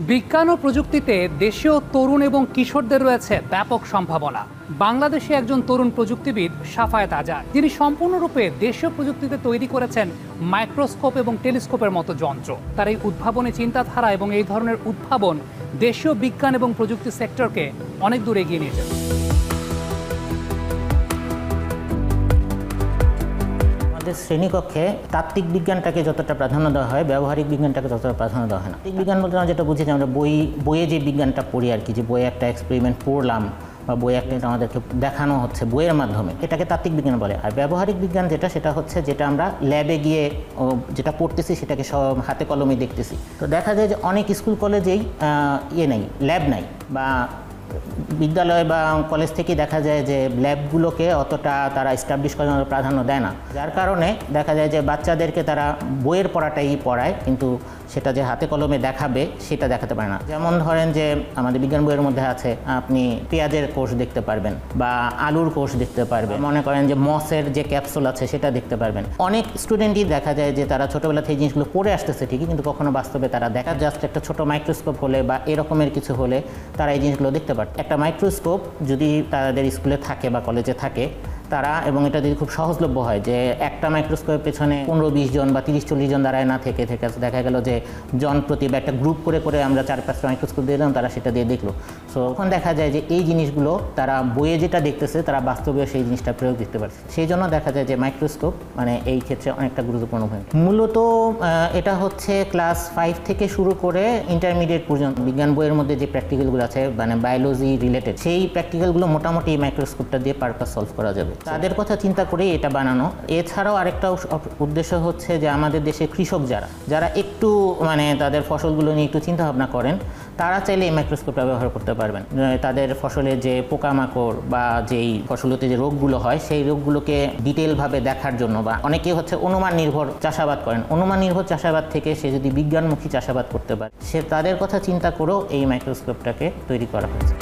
বিজ্ঞান ও প্রযুক্তিতে দেশীয় তরুণ এবং কিশোরদের রয়েছে ব্যাপক সম্ভাবনা। বাংলাদেশে একজন তরুণ প্রযুক্তিবিদ শাফায়েত আজাদ, যিনি সম্পূর্ণরূপে দেশীয় প্রযুক্তিতে তৈরি করেছেন মাইক্রোস্কোপ এবং টেলিস্কোপের মতো যন্ত্র। তার এই উদ্ভাবনী চিন্তাধারা এবং এই ধরনের উদ্ভাবন দেশীয় বিজ্ঞান এবং প্রযুক্তি সেক্টরকে অনেক দূর এগিয়ে নিয়ে যায়। শ্রেণীকক্ষে তাত্ত্বিক বিজ্ঞানটাকে যতটা প্রাধান্য দেওয়া হয়, ব্যবহারিক বিজ্ঞানটাকে ততটা প্রাধান্য দেওয়া হয় না। তাত্ত্বিক বিজ্ঞান বলতে আমরা যেটা বুঝি যে আমরা বইয়ে যে বিজ্ঞানটা পড়ি আর কি, যে বইয়ে একটা এক্সপেরিমেন্ট পড়লাম বা বই একটা আমাদেরকে দেখানো হচ্ছে বইয়ের মাধ্যমে, এটাকে তাত্ত্বিক বিজ্ঞান বলে। আর ব্যবহারিক বিজ্ঞান সেটা হচ্ছে যেটা আমরা ল্যাবে গিয়ে যেটা পড়তেছি সেটাকে সব হাতে কলমে দেখতেছি। তো দেখা যায় যে অনেক স্কুল কলেজেই নেই, ল্যাব নাই, বা বিদ্যালয় বা কলেজ থেকে দেখা যায় যে ল্যাবগুলোকে অতটা তারা এস্টাবলিশ করার প্রাধান্য দেয় না, যার কারণে দেখা যায় যে বাচ্চাদেরকে তারা বইয়ের পড়াটাই পড়ায়, কিন্তু সেটা যে হাতে কলমে দেখাবে সেটা দেখাতে পারে না। যেমন ধরেন যে আমাদের বিজ্ঞান বইয়ের মধ্যে আছে আপনি পেঁয়াজের কোষ দেখতে পারবেন বা আলুর কোষ দেখতে পারবেন, মনে করেন যে মসের যে ক্যাপসুল আছে সেটা দেখতে পারবেন। অনেক স্টুডেন্টই দেখা যায় যে তারা ছোটোবেলা থেকে জিনিসগুলো পড়ে আসতেছে ঠিকই, কিন্তু কখনো বাস্তবে তারা দেখা জাস্ট একটা ছোটো মাইক্রোস্কোপ হলে বা এরকমের কিছু হলে তারা এই জিনিসগুলো দেখতে পারে। একটা মাইক্রোস্কোপ যদি তাদের স্কুলে থাকে বা কলেজে থাকে তারা, এবং এটা যদি খুব সহজলভ্য হয় যে একটা মাইক্রোস্কোপের পেছনে 15-20 জন বা 30-40 জন দাঁড়ায় না থেকে দেখা গেল যে জন প্রতি বা একটা গ্রুপ করে আমরা 4-5টা মাইক্রোস্কোপ দিয়ে দিলাম, তারা সেটা দিয়ে দেখলো। সো তখন দেখা যায় যে এই জিনিসগুলো তারা বইয়ে যেটা দেখতেছে তারা বাস্তবে সেই জিনিসটা প্রয়োগ দেখতে পারছে। সেই জন্য দেখা যায় যে মাইক্রোস্কোপ এই ক্ষেত্রে অনেকটা গুরুত্বপূর্ণ ভূমিকা। মূলত এটা হচ্ছে ক্লাস 5 থেকে শুরু করে ইন্টারমিডিয়েট পর্যন্ত বিজ্ঞান বইয়ের মধ্যে যে প্র্যাকটিক্যালগুলো আছে বায়োলজি রিলেটেড, সেই প্র্যাকটিক্যালগুলো মোটামুটি এই মাইক্রোস্কোপটা দিয়ে পারপাস সলভ করা যাবে। তাদের কথা চিন্তা করেই এটা বানানো। এছাড়াও আরেকটা উদ্দেশ্য হচ্ছে যে আমাদের দেশে কৃষক যারা একটু তাদের ফসলগুলো নিয়ে একটু চিন্তা ভাবনা করেন, তারা চাইলে এই মাইক্রোস্কোপটা ব্যবহার করতে পারবেন। তাদের ফসলে যে পোকামাকড় বা যেই ফসলতে যে রোগগুলো হয় সেই রোগগুলোকে ডিটেলভাবে দেখার জন্য, বা অনেকে অনুমান নির্ভর চাষাবাদ করেন, অনুমান নির্ভর চাষাবাদ থেকে সে যদি বিজ্ঞানমুখী চাষাবাদ করতে পারে, তাদের কথা চিন্তা করেও এই মাইক্রোস্কোপটাকে তৈরি করা হয়েছে।